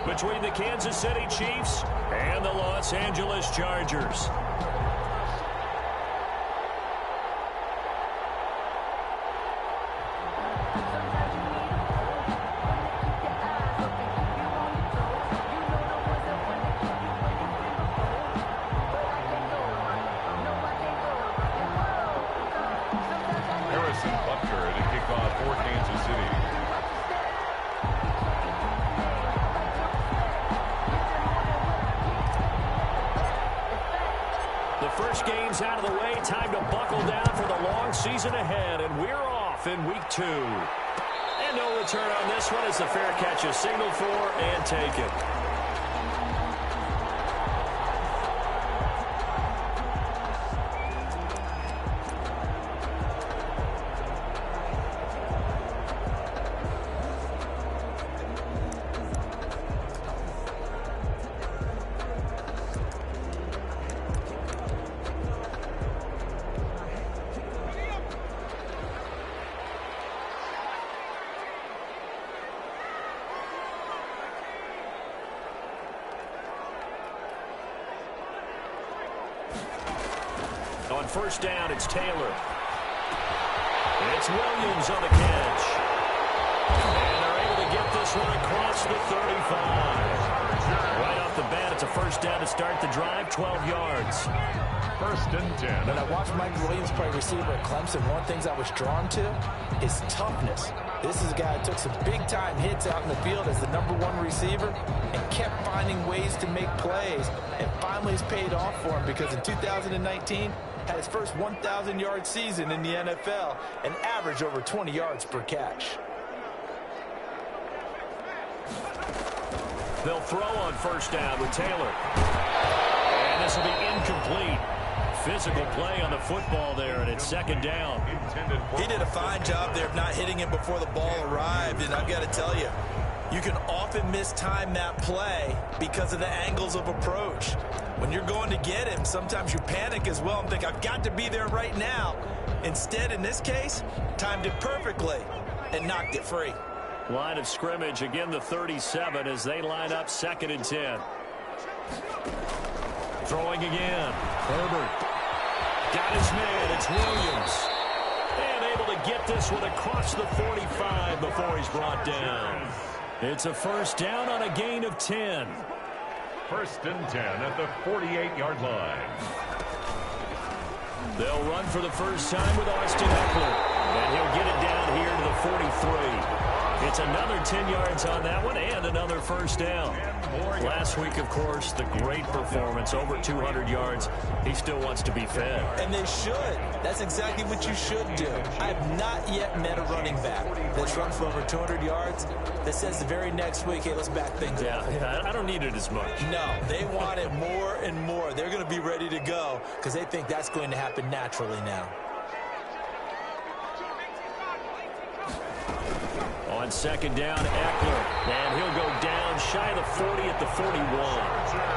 between the Kansas City Chiefs and the Los Angeles Chargers. Out of the way, time to buckle down for the long season ahead, and we're off in week 2. And no return on this one as the fair catch is signaled for and taken. On first down, it's Taylor. It's Williams on the catch. And they're able to get this one across the 35. Right off the bat, it's a first down to start the drive, 12 yards. First and 10. When I watched Mike Williams play receiver at Clemson, one of the things I was drawn to is toughness. This is a guy who took some big-time hits out in the field as the #1 receiver and kept finding ways to make plays. And finally it's paid off for him because in 2019, had his first 1,000-yard season in the NFL and averaged over 20 yards per catch. They'll throw on first down with Taylor. And this will be incomplete. Physical play on the football there, and it's second down. He did a fine job there of not hitting him before the ball arrived, and I've got to tell you, you can often mistime that play because of the angles of approach. When you're going to get him, sometimes you panic as well and think, I've got to be there right now. Instead, in this case, timed it perfectly and knocked it free. Line of scrimmage, again the 37 as they line up second and 10. Throwing again. Herbert. Got his man. It's Williams. And able to get this one across the 45 before he's brought down. It's a first down on a gain of 10. First and 10 at the 48-yard line. They'll run for the first time with Austin Eckler. And he'll get it down here to the 43. It's another 10 yards on that one and another first down. Last week, of course, the great performance, over 200 yards. He still wants to be fed. And they should. That's exactly what you should do. I have not yet met a running back that's run for over 200 yards that says the very next week, hey, let's back things up. Yeah, I don't need it as much. No, they want it more and more. They're going to be ready to go because they think that's going to happen naturally now. On second down, Eckler. And he'll go down shy of the 40 at the 41.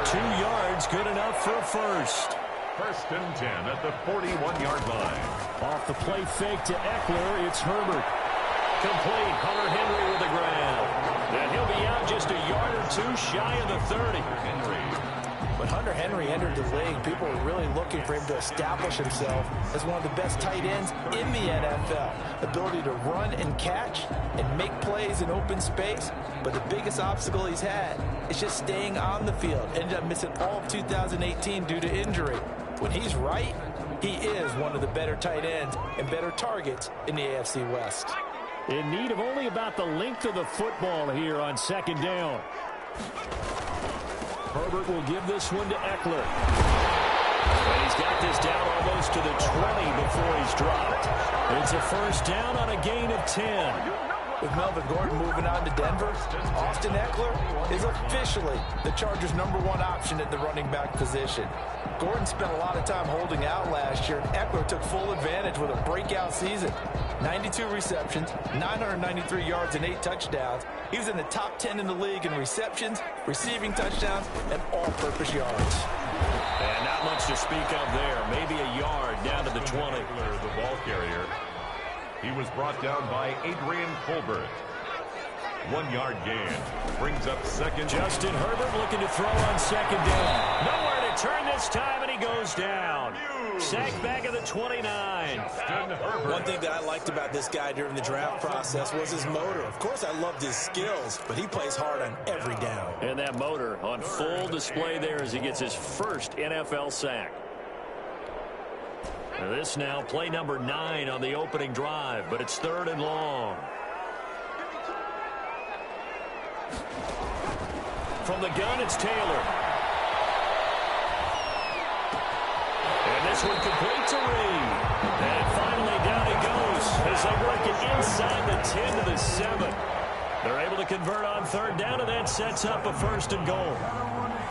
2 yards, good enough for a first. First and 10 at the 41-yard line. Off the play fake to Eckler, it's Herbert. Complete, Hunter Henry with the grab. And he'll be out just a yard or two shy of the 30. When Hunter Henry entered the league, people were really looking for him to establish himself as one of the best tight ends in the NFL. Ability to run and catch and make plays in open space. But the biggest obstacle he's had is just staying on the field. Ended up missing all of 2018 due to injury. When he's right, he is one of the better tight ends and better targets in the AFC West. In need of only about the length of the football here on second down. Herbert will give this one to Eckler. And he's got this down almost to the 20 before he's dropped. It's a first down on a gain of 10. With Melvin Gordon moving on to Denver, Austin Eckler is officially the Chargers' #1 option at the running back position. Gordon spent a lot of time holding out last year, and Eckler took full advantage with a breakout season. 92 receptions, 993 yards, and 8 touchdowns. He was in the top 10 in the league in receptions, receiving touchdowns, and all-purpose yards. And not much to speak of there. Maybe a yard down to the 20. The ball carrier. He was brought down by Adrian Colbert. 1-yard gain. Brings up second. Justin Herbert looking to throw on second down. Nowhere to turn this time, and he goes down. Sacked back at the 29. One thing that I liked about this guy during the draft process was his motor. Of course, I loved his skills, but he plays hard on every down. And that motor on full display there as he gets his first NFL sack. Now this now play number 9 on the opening drive, but it's 3rd and long. From the gun, it's Taylor. And this one complete to Reed. And finally down he goes as they work it inside the 10 to the 7. They're able to convert on 3rd down, and that sets up a 1st and goal.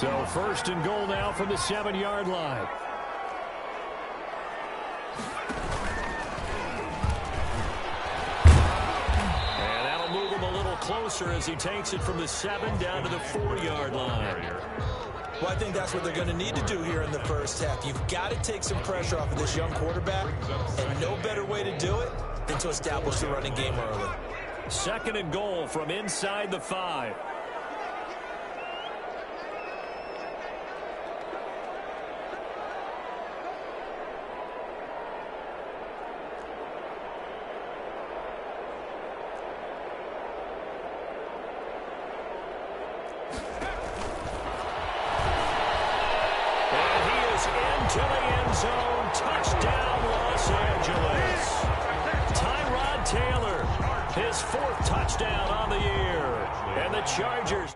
So 1st and goal now from the 7-yard line. Closer as he takes it from the 7 down to the 4-yard line. Well, I think that's what they're going to need to do here in the first half. You've got to take some pressure off of this young quarterback, and no better way to do it than to establish the running game early. 2nd and goal from inside the 5. To the end zone. Touchdown, Los Angeles. Tyrod Taylor, his 4th touchdown on the year. And the Chargers.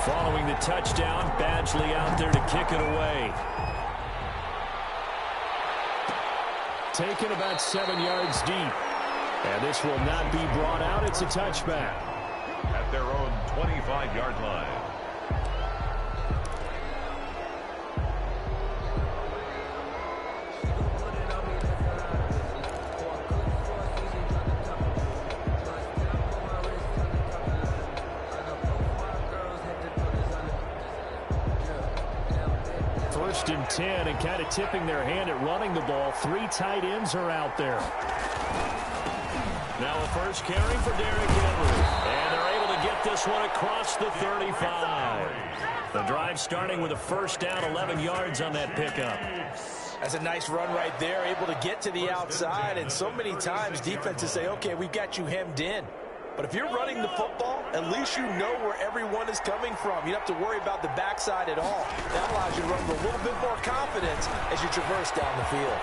Following the touchdown, Badgley out there to kick it away. Taken about 7 yards deep. And this will not be brought out. It's a touchback. At their own 25-yard line. First and 10, and kind of tipping their hand at running the ball. 3 tight ends are out there. Now a first carry for Derrick Henry. And they're able to get this one across the 35. The drive starting with a 1st down, 11 yards on that pickup. That's a nice run right there, able to get to the outside. And so many times defenses say, okay, we've got you hemmed in. But if you're running the football, at least you know where everyone is coming from. You don't have to worry about the backside at all. That allows you to run with a little bit more confidence as you traverse down the field.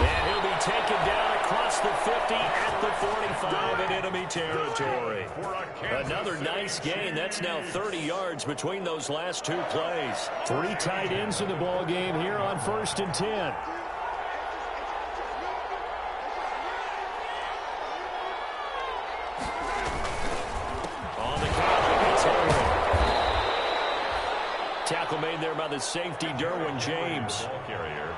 And he'll be taken down across the 50 at the 45 in enemy territory. Another nice gain. That's now 30 yards between those last 2 plays. 3 tight ends in the ball game here on 1st and 10. Tackle made there by the safety, Derwin James.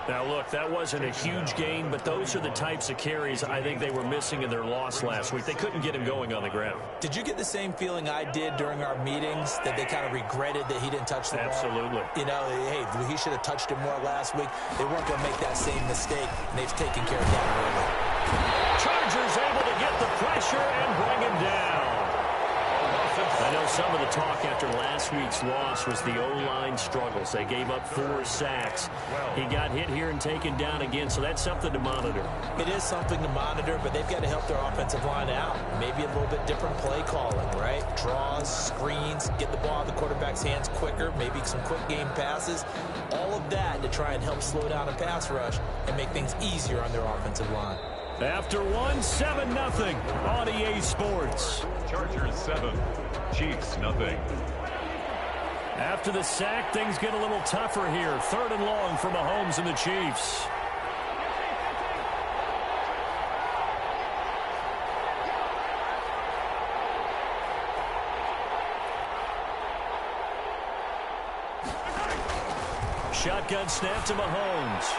Now, look, that wasn't a huge gain, but those are the types of carries I think they were missing in their loss last week. They couldn't get him going on the ground. Did you get the same feeling I did during our meetings, that they kind of regretted that he didn't touch the ball? Absolutely. You know, hey, he should have touched it more last week. They weren't going to make that same mistake, and they've taken care of that early. Chargers able to get the pressure and bring him down. I know some of the talk after last week's loss was the O-line struggles. They gave up 4 sacks. He got hit here and taken down again, so that's something to monitor. It is something to monitor, but they've got to help their offensive line out. Maybe a little bit different play calling, right? Draws, screens, get the ball in the quarterback's hands quicker, maybe some quick game passes. All of that to try and help slow down a pass rush and make things easier on their offensive line. After 7-0 on EA Sports. Chargers 7, Chiefs 0. After the sack, things get a little tougher here. 3rd and long for Mahomes and the Chiefs. Shotgun snap to Mahomes.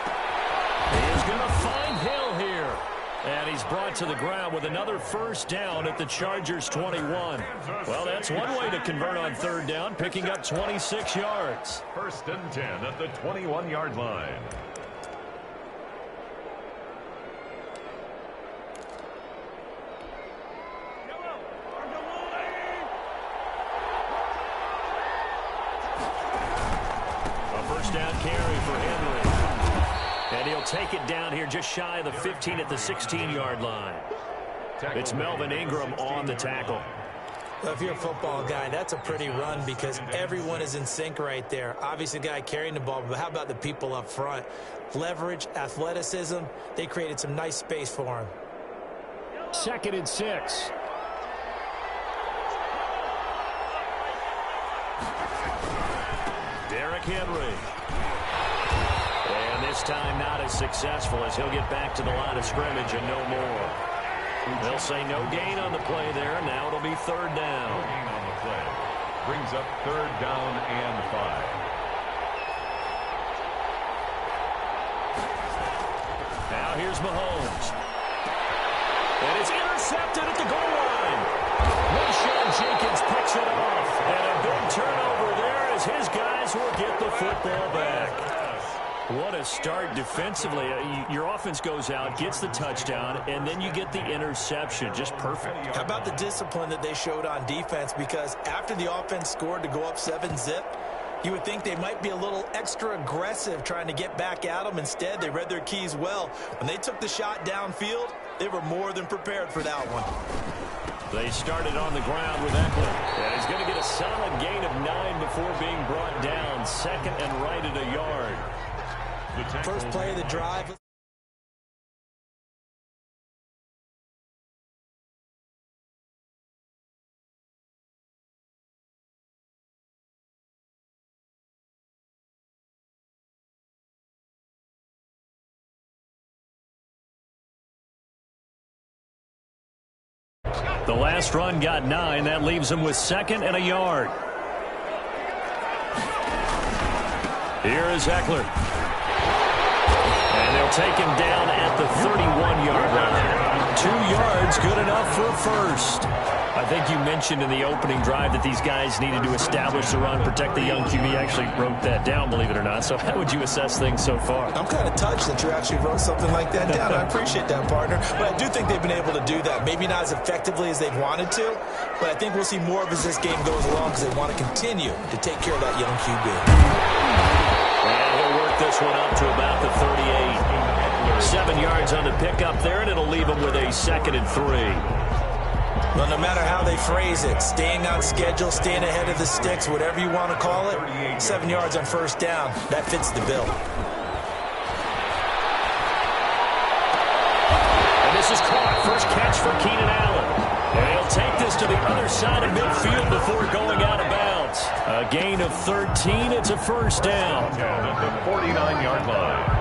He is going to find Hill here. And he's brought to the ground with another first down at the Chargers' 21. Well, that's one way to convert on third down, picking up 26 yards. 1st and 10 at the 21-yard line. A first down carry for Henry. And he'll take it down here just shy of the 15 at the 16-yard line. It's Melvin Ingram on the tackle. Well, if you're a football guy, that's a pretty run because everyone is in sync right there. Obviously, the guy carrying the ball, but how about the people up front? Leverage, athleticism, they created some nice space for him. 2nd and 6. Derrick Henry. And this time not as successful as he'll get back to the line of scrimmage and no more. They'll say no gain on the play there. Now it'll be 3rd down. No gain on the play. Brings up 3rd down and 5. Now here's Mahomes. And it's intercepted at the goal line. Rashawn Jenkins picks it off. And a big turnover there as his guys will get the football back. What a start defensively. Your offense goes out, gets the touchdown, and then you get the interception. Just perfect. How about the discipline that they showed on defense? Because after the offense scored to go up 7-zip, you would think they might be a little extra aggressive trying to get back at them. Instead, they read their keys well. When they took the shot downfield, they were more than prepared for that one. They started on the ground with Eckler. And he's going to get a solid gain of 9 before being brought down. 2nd and right at a yard. First play of the drive. The last run got 9. That leaves him with 2nd and a yard. Here is Eckler. And they'll take him down at the 31-yard line. 2 yards, good enough for a first. I think you mentioned in the opening drive that these guys needed to establish the run, protect the young QB. Actually wrote that down, believe it or not. So how would you assess things so far? I'm kind of touched that you actually wrote something like that down. I appreciate that, partner. But I do think they've been able to do that. Maybe not as effectively as they've wanted to, but I think we'll see more of as this game goes along because they want to continue to take care of that young QB. And he'll work this one up to about the 38. 7 yards on the pickup there, and it'll leave him with a 2nd and 3. Well, no matter how they phrase it, staying on schedule, staying ahead of the sticks, whatever you want to call it, 7 yards on first down, that fits the bill. And this is caught. First catch for Keenan Allen. And he'll take this to the other side of midfield before going out of bounds. A gain of 13. It's a first down. At the 49-yard line.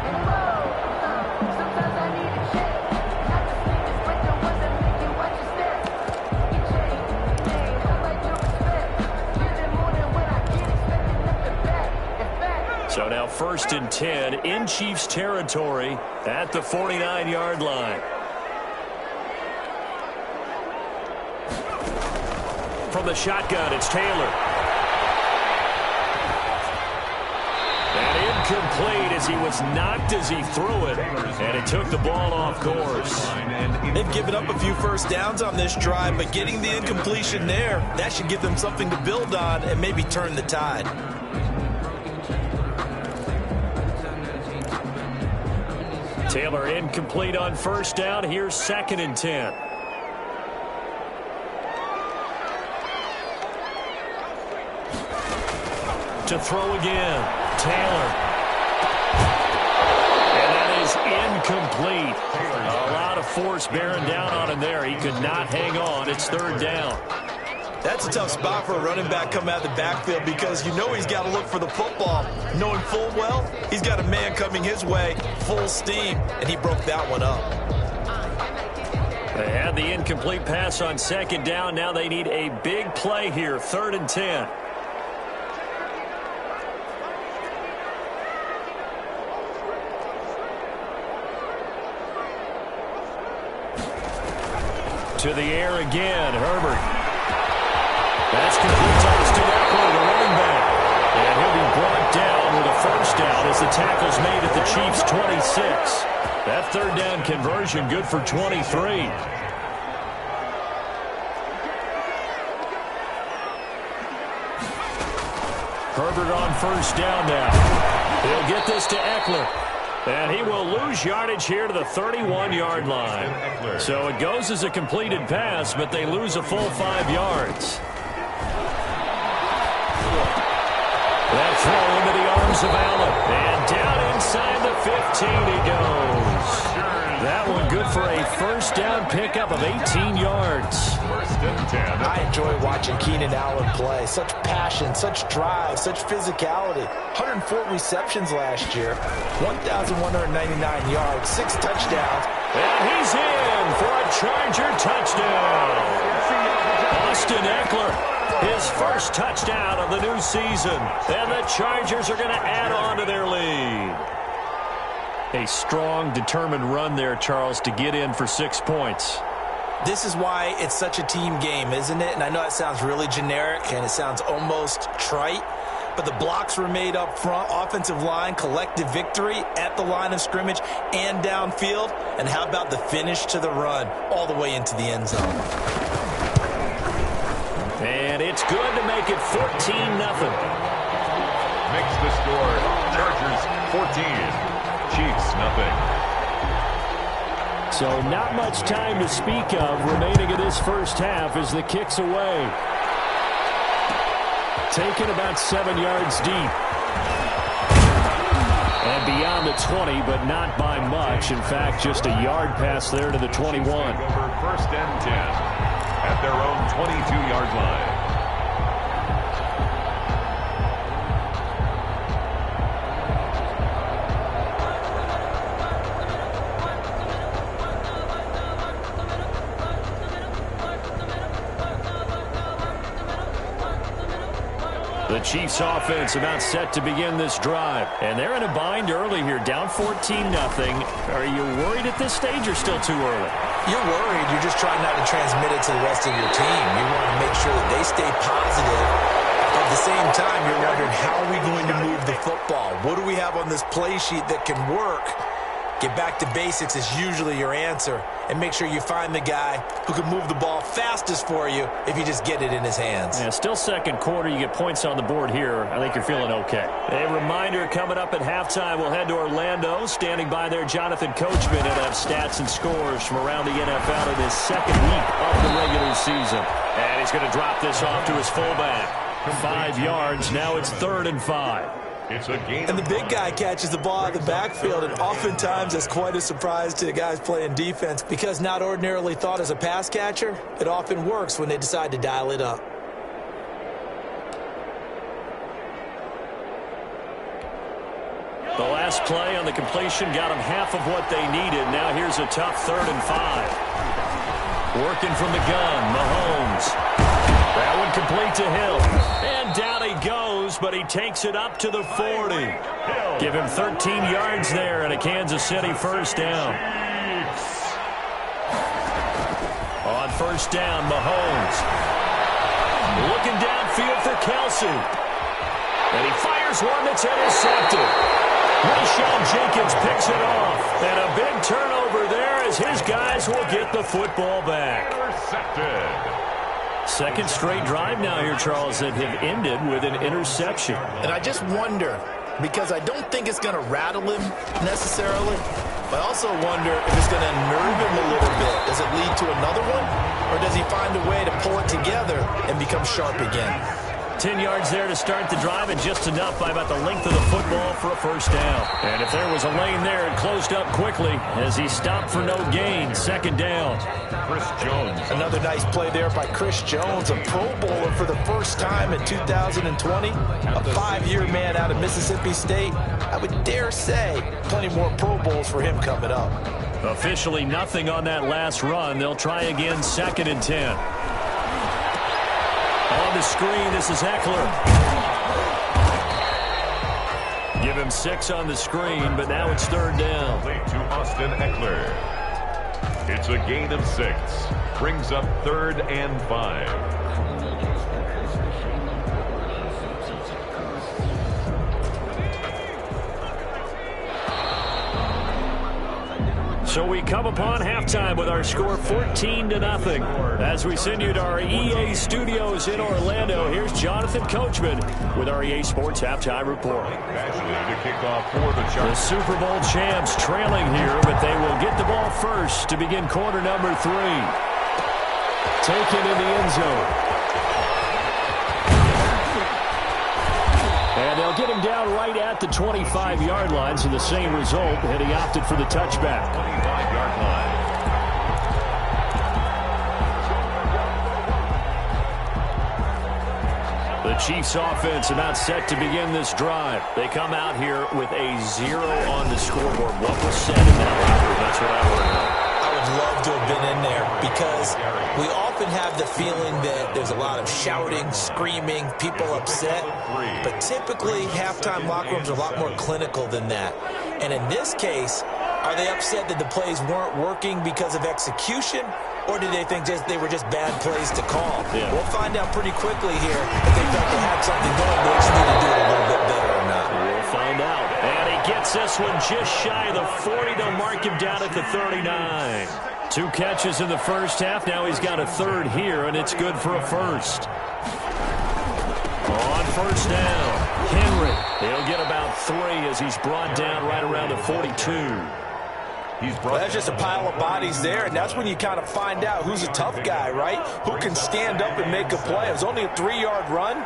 So now 1st and 10 in Chiefs territory at the 49-yard line. From the shotgun, it's Taylor. And incomplete as he was knocked as he threw it. And it took the ball off course. They've given up a few first downs on this drive, but getting the incompletion there, that should give them something to build on and maybe turn the tide. Taylor incomplete on first down. Here's 2nd and 10. To throw again. Taylor. And that is incomplete. A lot of force bearing down on him there. He could not hang on. It's 3rd down. That's a tough spot for a running back coming out of the backfield because you know he's got to look for the football. Knowing full well, he's got a man coming his way, full steam, and he broke that one up. They had the incomplete pass on 2nd down. Now they need a big play here, 3rd and 10. To the air again, Herbert. That's complete to Austin Eckler, the running back. And he'll be brought down with a first down as the tackle's made at the Chiefs' 26. That third down conversion good for 23. Herbert on first down now. He'll get this to Eckler. And he will lose yardage here to the 31-yard line. So it goes as a completed pass, but they lose a full 5 yards. That throw into the arms of Allen. And down inside the 15 he goes. That one good for a first down pickup of 18 yards. First and 10. I enjoy watching Keenan Allen play. Such passion, such drive, such physicality. 104 receptions last year, 1,199 yards, 6 touchdowns. And he's in for a Charger touchdown. Austin Eckler. His first touchdown of the new season. And the Chargers are going to add on to their lead. A strong, determined run there, Charles, to get in for 6 points. This is why it's such a team game, isn't it? And I know it sounds really generic and it sounds almost trite, but the blocks were made up front, offensive line, collective victory at the line of scrimmage and downfield. And how about the finish to the run all the way into the end zone? And it's good to make it 14-0. Makes the score Chargers 14, Chiefs nothing. So not much time to speak of remaining in this first half as the kick's away. Taken about 7 yards deep. And beyond the 20, but not by much. In fact, just a yard pass there to the 21. Over first and 10 at their own 22-yard line. The Chiefs offense about set to begin this drive. And they're in a bind early here, down 14-0. Are you worried at this stage or still too early? You're worried. You're just trying not to transmit it to the rest of your team. You want to make sure that they stay positive. At the same time, you're wondering, how are we going to move the football? What do we have on this play sheet that can work? Get back to basics is usually your answer. And make sure you find the guy who can move the ball fastest for you if you just get it in his hands. Yeah, still second quarter. You get points on the board here. I think you're feeling okay. A reminder coming up at halftime. We'll head to Orlando. Standing by there, Jonathan Coachman. He'll have stats and scores from around the NFL in his second week of the regular season. And he's going to drop this off to his fullback. 5 yards. Now it's 3rd and 5. It's a game. And the big guy catches the ball out of the backfield, and oftentimes that's quite a surprise to the guys playing defense because not ordinarily thought as a pass catcher, it often works when they decide to dial it up. The last play on the completion got them half of what they needed. Now here's a tough 3rd and 5. Working from the gun, Mahomes. That one complete to Hill. And down he goes, but he takes it up to the 40. Give him 13 yards there and a Kansas City first down. On first down, Mahomes. Looking downfield for Kelsey. And he fires one that's intercepted. Rashawn Jenkins picks it off. And a big turnover there as his guys will get the football back. Intercepted. Second straight drive now here, Charles, that have ended with an interception. And I just wonder, because I don't think it's going to rattle him necessarily, but I also wonder if it's going to unnerve him a little bit. Does it lead to another one? Or does he find a way to pull it together and become sharp again? 10 yards there to start the drive, and just enough by about the length of the football for a first down. And if there was a lane there, it closed up quickly as he stopped for no gain. Second down. Chris Jones. Another nice play there by Chris Jones, a Pro Bowler for the first time in 2020. A 5-year man out of Mississippi State. I would dare say plenty more Pro Bowls for him coming up. Officially nothing on that last run. They'll try again, 2nd and 10. On the screen, this is Eckler. Give him 6 on the screen, but now it's 3rd down. Late to Austin Eckler. It's a gain of 6. Brings up 3rd and 5. So we come upon halftime with our score 14-0. As we send you to our EA studios in Orlando, here's Jonathan Coachman with our EA Sports Halftime Report. To kick off for the Super Bowl champs trailing here, but they will get the ball first to begin quarter number 3. Taken in the end zone. And they'll get him down right at the 25-yard line, so the same result, and he opted for the touchback. 25-yard line. The Chiefs offense about set to begin this drive. They come out here with a 0 on the scoreboard. What was said in that locker room? That's what I want to know. I would love to have been in there because we often have the feeling that there's a lot of shouting, screaming, people upset. But typically, halftime locker rooms are a lot more clinical than that. And in this case, are they upset that the plays weren't working because of execution? Or do they think they were just bad plays to call? Yeah. We'll find out pretty quickly here if they felt they had something going. They just need to do it a little bit better or not. We'll find out. And he gets this one just shy of the 40. They'll mark him down at the 39. 2 catches in the first half. Now he's got a 3rd here, and it's good for a first. On first down, Henry. He'll get about 3 as he's brought down right around the 42. Well, that's just a pile of bodies there, and that's when you kind of find out who's a tough guy, right? Who can stand up and make a play. It was only a 3-yard run,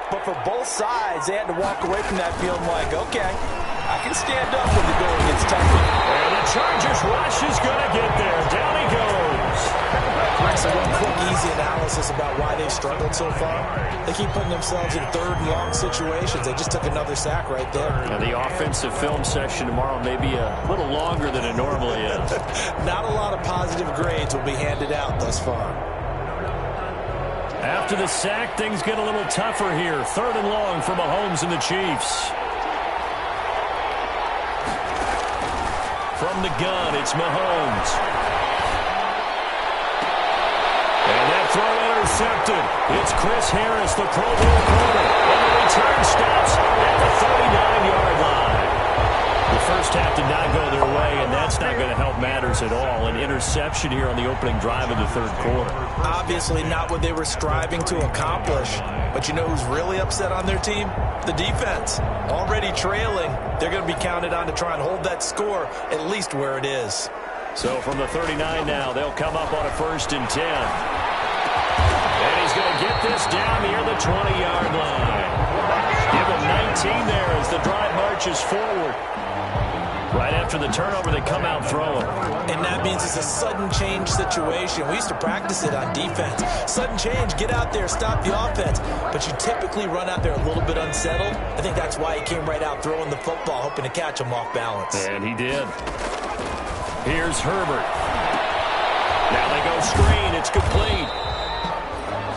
but for both sides, they had to walk away from that feeling like, okay, I can stand up when the going gets tough. And the Chargers rush is going to get there. Down he goes. So one quick, easy analysis about why they've struggled so far. They keep putting themselves in 3rd and long situations. They just took another sack right there. And the offensive film session tomorrow may be a little longer than it normally is. Not a lot of positive grades will be handed out thus far. After the sack, things get a little tougher here. 3rd and long for Mahomes and the Chiefs. From the gun, it's Mahomes. And that throw intercepted. It's Chris Harris, the Pro Bowl corner. And the return stops at the 39-yard line. The first half did not go their way, and that's not going to help matters at all. An interception here on the opening drive of the 3rd quarter. Obviously not what they were striving to accomplish. But you know who's really upset on their team? The defense. Already trailing. They're going to be counted on to try and hold that score at least where it is. So from the 39 now, they'll come up on a 1st and 10. And he's going to get this down near the 20-yard line. Give him 19 there as the drive marches forward. Right after the turnover, they come out throwing. And that means it's a sudden change situation. We used to practice it on defense. Sudden change, get out there, stop the offense. But you typically run out there a little bit unsettled. I think that's why he came right out throwing the football, hoping to catch him off balance. And he did. Here's Herbert. Now they go screen. It's complete.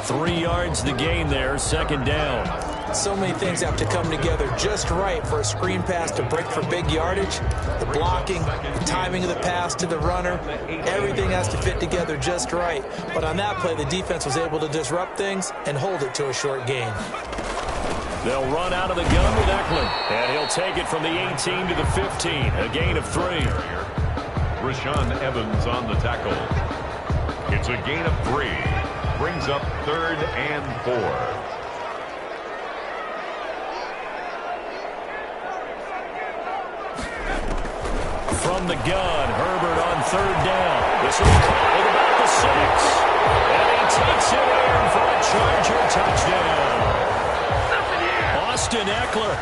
3 yards the gain there, 2nd down. So many things have to come together just right for a screen pass to break for big yardage. The blocking, the timing of the pass to the runner, everything has to fit together just right. But on that play, the defense was able to disrupt things and hold it to a short gain. They'll run out of the gun with Eckler, and he'll take it from the 18 to the 15, a gain of 3. Rashaan Evans on the tackle. It's a gain of 3. Brings up 3rd and 4. From the gun, Herbert on 3rd down. This will be caught at about the 6. And he takes it in for a Charger touchdown. Austin Eckler,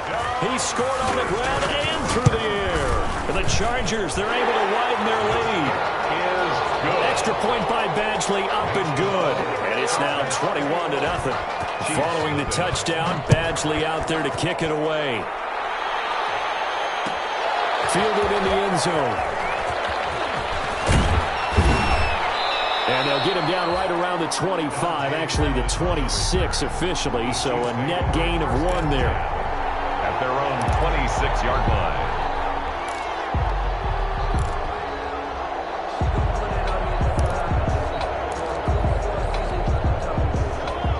he scored on the ground and through the air. For the Chargers, they're able to widen their lead. Extra point by Badgley, up and good. And it's now 21-0. Following the touchdown, Badgley out there to kick it away. Fielded in the end zone. And they'll get him down right around the 25, actually the 26 officially, so a net gain of 1 there. At their own 26-yard line.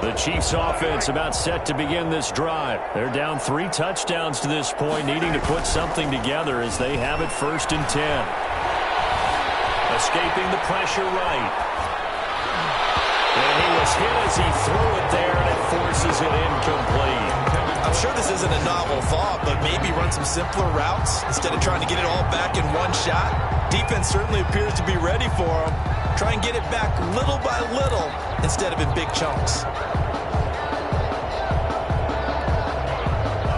The Chiefs offense about set to begin this drive. They're down 3 touchdowns to this point, needing to put something together as they have it 1st and 10. Escaping the pressure right. And he was hit as he threw it there, and it forces it incomplete. I'm sure this isn't a novel thought, but maybe run some simpler routes instead of trying to get it all back in one shot. Defense certainly appears to be ready for him. Try and get it back little by little instead of in big chunks.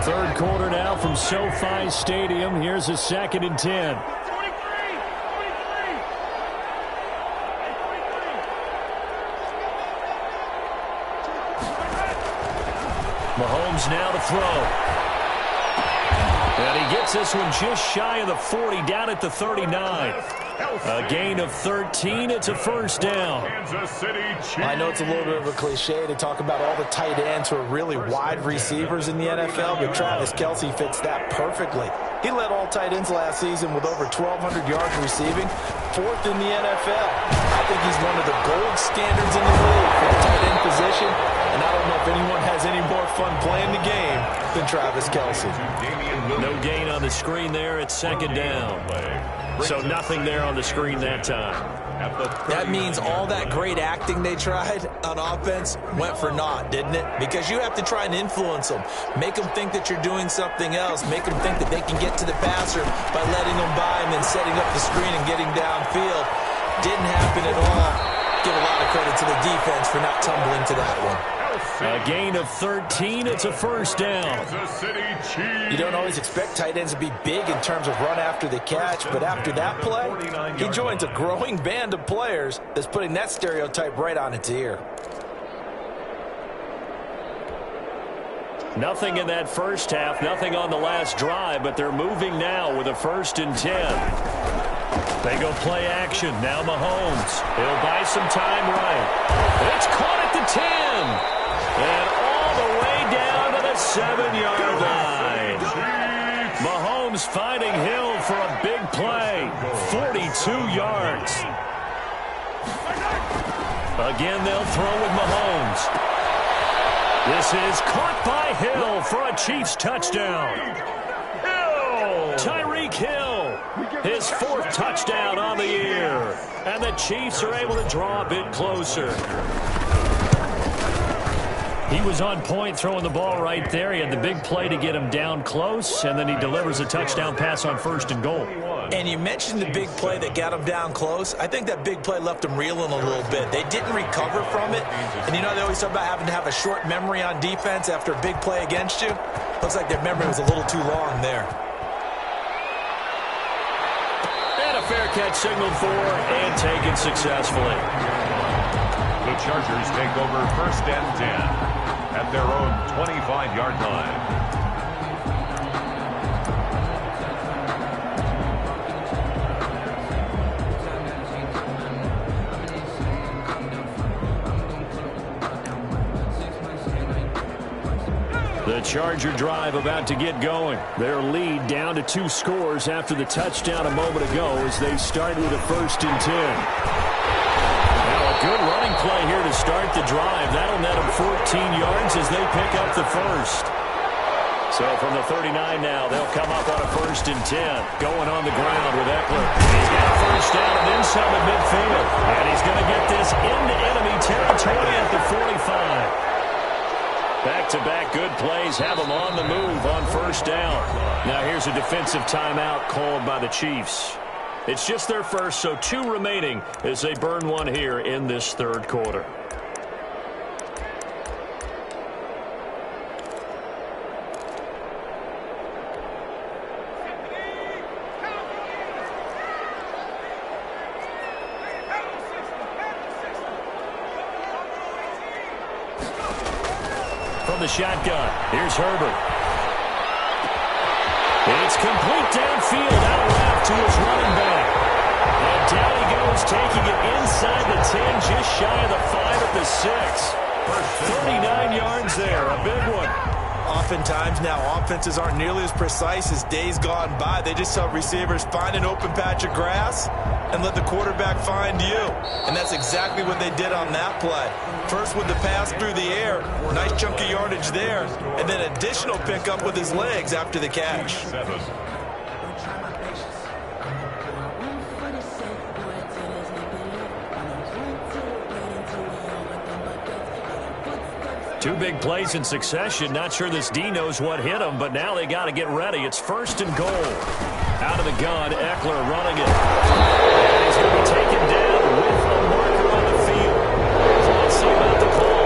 3rd quarter now from SoFi Stadium. Here's a 2nd and 10. Mahomes now to throw. And he gets this one just shy of the 40, down at the 39. A gain of 13. It's a 1st down. I know it's a little bit of a cliche to talk about all the tight ends who are really wide receivers in the NFL, but Travis Kelce fits that perfectly. He led all tight ends last season with over 1,200 yards receiving, 4th in the NFL. I think he's one of the gold standards in the league for the tight end position, and I don't know if anyone has any more fun playing the game than Travis Kelce. No gain on the screen there. It's 2nd down. So nothing there on the screen that time. That means all that great acting they tried on offense went for naught, didn't it? Because you have to try and influence them. Make them think that you're doing something else. Make them think that they can get to the passer by letting them by and then setting up the screen and getting downfield. Didn't happen at all. Give a lot of credit to the defense for not tumbling to that one. A gain of 13. It's a 1st down. You don't always expect tight ends to be big in terms of run after the catch, but after that play, he joins a growing band of players that's putting that stereotype right on its ear. Nothing in that 1st half, nothing on the last drive, but they're moving now with a 1st and 10. They go play action. Now Mahomes. He'll buy some time right. It's caught at the 10. And all the way down to the 7-yard line. Mahomes finding Hill for a big play. 42 yards. Again, they'll throw with Mahomes. This is caught by Hill for a Chiefs touchdown. Tyreek Hill, his 4th touchdown on the year. And the Chiefs are able to draw a bit closer. He was on point throwing the ball right there. He had the big play to get him down close, and then he delivers a touchdown pass on 1st and goal. And you mentioned the big play that got him down close. I think that big play left him reeling a little bit. They didn't recover from it. And you know, they always talk about having to have a short memory on defense after a big play against you. Looks like their memory was a little too long there. And a fair catch signaled for and taken successfully. The Chargers take over 1st and 10 at their own 25-yard line. The Charger drive about to get going. Their lead down to 2 scores after the touchdown a moment ago as they start with a 1st and 10. Good running play here to start the drive. That'll net them 14 yards as they pick up the 1st. So from the 39 now, they'll come up on a 1st and 10. Going on the ground with Eckler. He's got a 1st down and then some at midfield. And he's going to get this into enemy territory at the 45. Back-to-back good plays have them on the move on 1st down. Now here's a defensive timeout called by the Chiefs. It's just their 1st, so 2 remaining as they burn one here in this 3rd quarter. From the shotgun, here's Herbert. It's complete downfield, out left to his running back. And down he goes, taking it inside the 10, just shy of the 5 at the 6. For 39 yards there, a big one. Oftentimes now, offenses aren't nearly as precise as days gone by. They just help receivers find an open patch of grass and let the quarterback find you. And that's exactly what they did on that play. First with the pass through the air, nice chunk of yardage there, and then additional pickup with his legs after the catch. Two big plays in succession. Not sure this D knows what hit him, but now they got to get ready. It's 1st and goal. Out of the gun, Eckler running it. And he's going to be taken down with a marker on the field. So let's see about the call.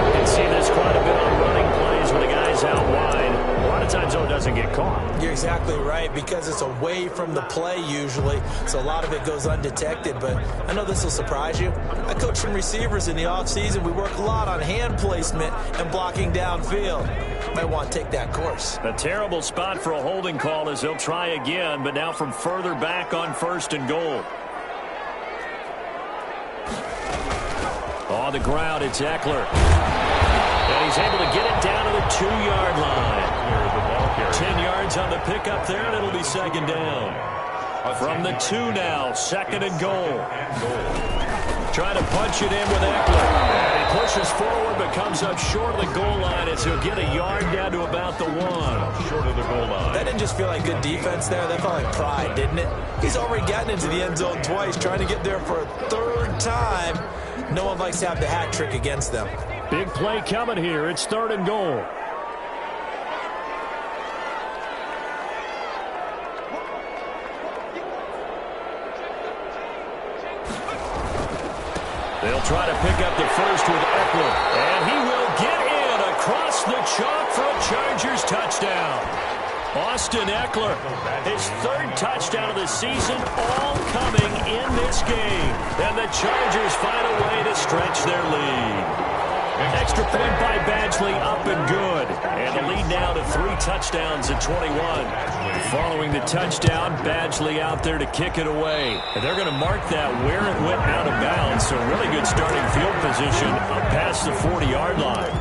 You can see this quite a bit on running plays when the guy's out wide. A lot of times, though, it doesn't get caught. You're exactly right, because it's away from the play usually, so a lot of it goes undetected. But I know this will surprise you. I coach some receivers in the offseason. We work a lot on hand placement and blocking downfield. Might want to take that course. A terrible spot for a holding call as they'll try again, but now from further back on 1st and goal. On the ground, it's Eckler. And he's able to get it down to the 2-yard line. 10 yards on the pickup there, and it'll be 2nd down. From the 2 now, 2nd and goal. Trying to punch it in with Eckler. And he pushes forward, but comes up short of the goal line as he'll get a yard down to about the 1. Short of the goal line. That didn't just feel like good defense there. That felt like pride, didn't it? He's already gotten into the end zone twice, trying to get there for a 3rd time. No one likes to have the hat trick against them. Big play coming here. It's 3rd and goal. They'll try to pick up the first with Eckler. And he will get in across the chalk for a Chargers touchdown. Austin Eckler, his 3rd touchdown of the season, all coming in this game. And the Chargers find a way to stretch their lead. Extra point by Badgley, up and good. And the lead now to 3 touchdowns at 21. Following the touchdown, Badgley out there to kick it away. And they're going to mark that where it went out of bounds. So really good starting field position up past the 40-yard line.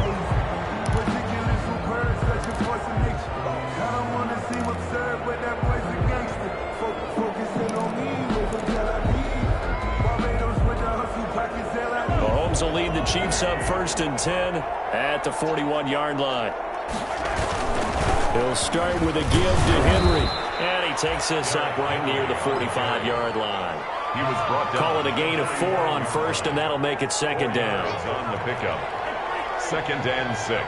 Mahomes will lead the Chiefs up 1st and 10 at the 41-yard line. He'll start with a give to Henry. And he takes this up right near the 45-yard line. He was brought down. Call it a gain of 4 on 1st, and that'll make it 2nd down. On the pickup. 2nd and 6.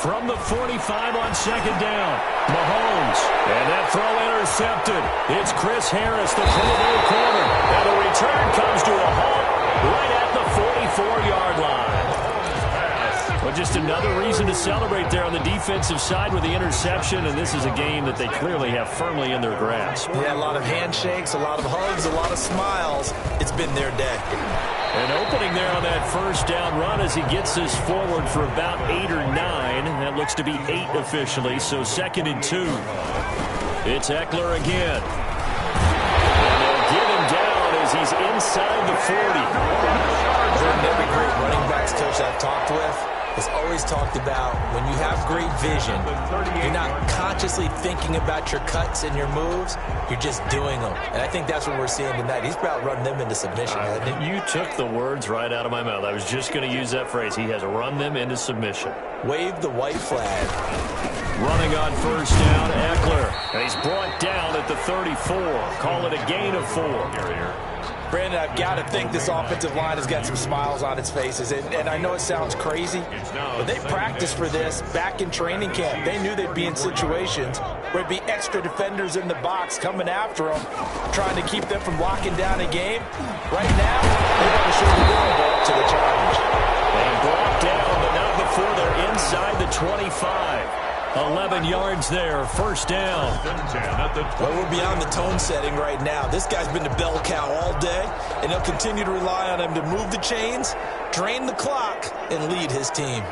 From the 45 on 2nd down, Mahomes. And that throw intercepted. It's Chris Harris, the pivot corner. And the return comes to a halt right at the 44-yard line. Well, just another reason to celebrate there on the defensive side with the interception, and this is a game that they clearly have firmly in their grasp. Yeah, a lot of handshakes, a lot of hugs, a lot of smiles. It's been their day. An opening there on that 1st down run as he gets this forward for about 8 or 9. That looks to be 8 officially, so 2nd and 2. It's Eckler again. And they'll get him down as he's inside the 40. Every great running backs coach I've talked with has always talked about when you have great vision, you're not consciously thinking about your cuts and your moves, you're just doing them. And I think that's what we're seeing tonight. He's about running them into submission, hasn't he? You took the words right out of my mouth. I was just going to use that phrase. He has run them into submission. Wave the white flag. Running on 1st down, Eckler. And he's brought down at the 34. Call it a gain of 4. Brandon, I've got to think this offensive line has got some smiles on its faces. And I know it sounds crazy, but they practiced for this back in training camp. They knew they'd be in situations where it'd be extra defenders in the box coming after them, trying to keep them from locking down a game. Right now, they're going to show the world to the challenge. They brought down, but not before they're inside the 25. 11 yards there, 1st down. Well, we're beyond the tone setting right now. This guy's been the bell cow all day, and they'll continue to rely on him to move the chains, drain the clock, and lead his team.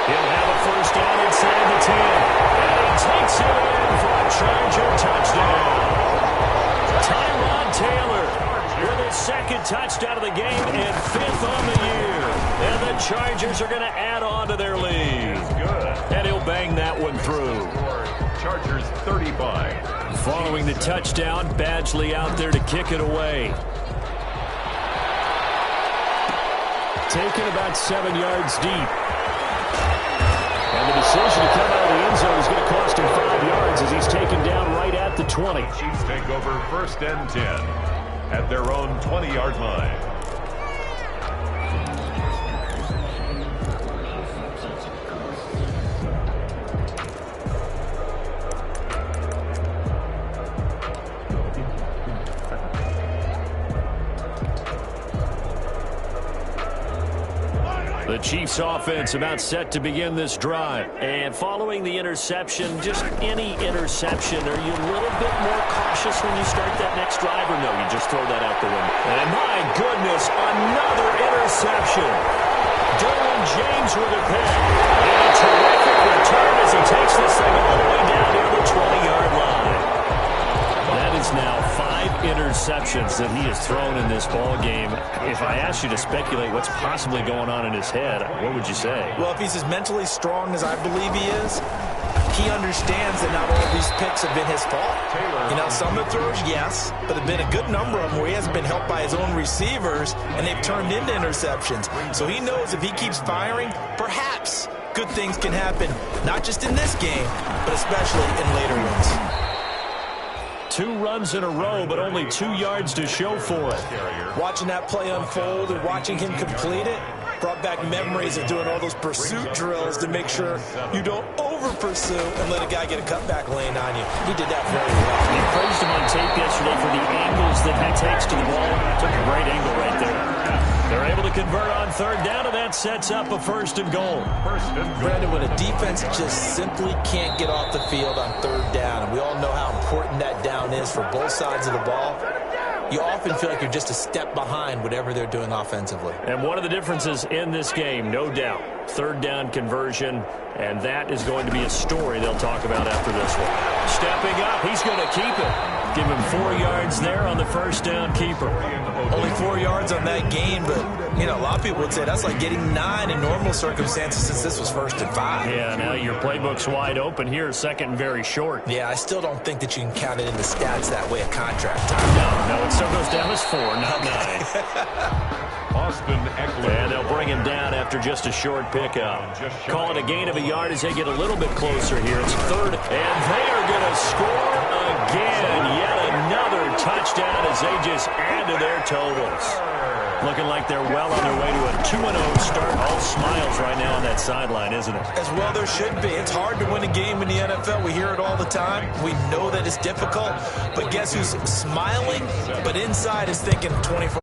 He'll have a 1st down inside the 10. And he takes it in for a Charger touchdown. Tyrod Taylor with his second touchdown of the game and 5th on the year. And the Chargers are going to add on to their lead. And he'll bang that one through. Chargers 35. Following the touchdown, Badgley out there to kick it away. Taken about 7 yards deep. And the decision to come out of the end zone is going to cost him 5 yards as he's taken down right at the 20. Chiefs take over 1st and 10 at their own 20-yard line. The Chiefs offense about set to begin this drive. And following the interception, just any interception, are you a little bit more cautious when you start that next drive, or no, you just throw that out the window? And my goodness, another interception. Derwin James with a pick. And a terrific return as he takes this thing all the way down near the 20-yard line. That is now 5 interceptions that he has thrown in this ball game. If I asked you to speculate what's possibly going on in his head, what would you say? Well, if he's as mentally strong as I believe he is, he understands that not all of these picks have been his fault. You know, some of the throws, yes, but there have been a good number of them where he hasn't been helped by his own receivers, and they've turned into interceptions. So he knows if he keeps firing, perhaps good things can happen, not just in this game, but especially in later ones. 2 runs in a row, but only 2 yards to show for it. Watching that play unfold and watching him complete it brought back memories of doing all those pursuit drills to make sure you don't over-pursue and let a guy get a cutback lane on you. He did that very well. He praised him on tape yesterday for the angles that he takes to the ball. Took a great angle right there. They're able to convert on 3rd down, and that sets up a 1st and goal. Brandon, when a defense just simply can't get off the field on 3rd down, and we all know how important that down is for both sides of the ball, you often feel like you're just a step behind whatever they're doing offensively. And one of the differences in this game, no doubt, 3rd down conversion, and that is going to be a story they'll talk about after this one. Stepping up, he's going to keep it. Give him 4 yards there on the 1st down keeper. Only 4 yards on that gain, but, you know, a lot of people would say that's like getting 9 in normal circumstances since this was 1st and 5. Yeah, now your playbook's wide open here, 2nd and very short. Yeah, I still don't think that you can count it in the stats that way at contract time. No, it still goes down as 4, not 9. Austin Eckler. And they'll bring him down after just a short pickup. Call it a gain of a yard as they get a little bit closer here. It's 3rd, and they are going to score again. Yet another touchdown as they just add to their totals. Looking like they're well on their way to a 2-0 start. All smiles right now on that sideline, isn't it? As well there should be. It's hard to win a game in the NFL. We hear it all the time. We know that it's difficult. But guess who's smiling, but inside is thinking 24.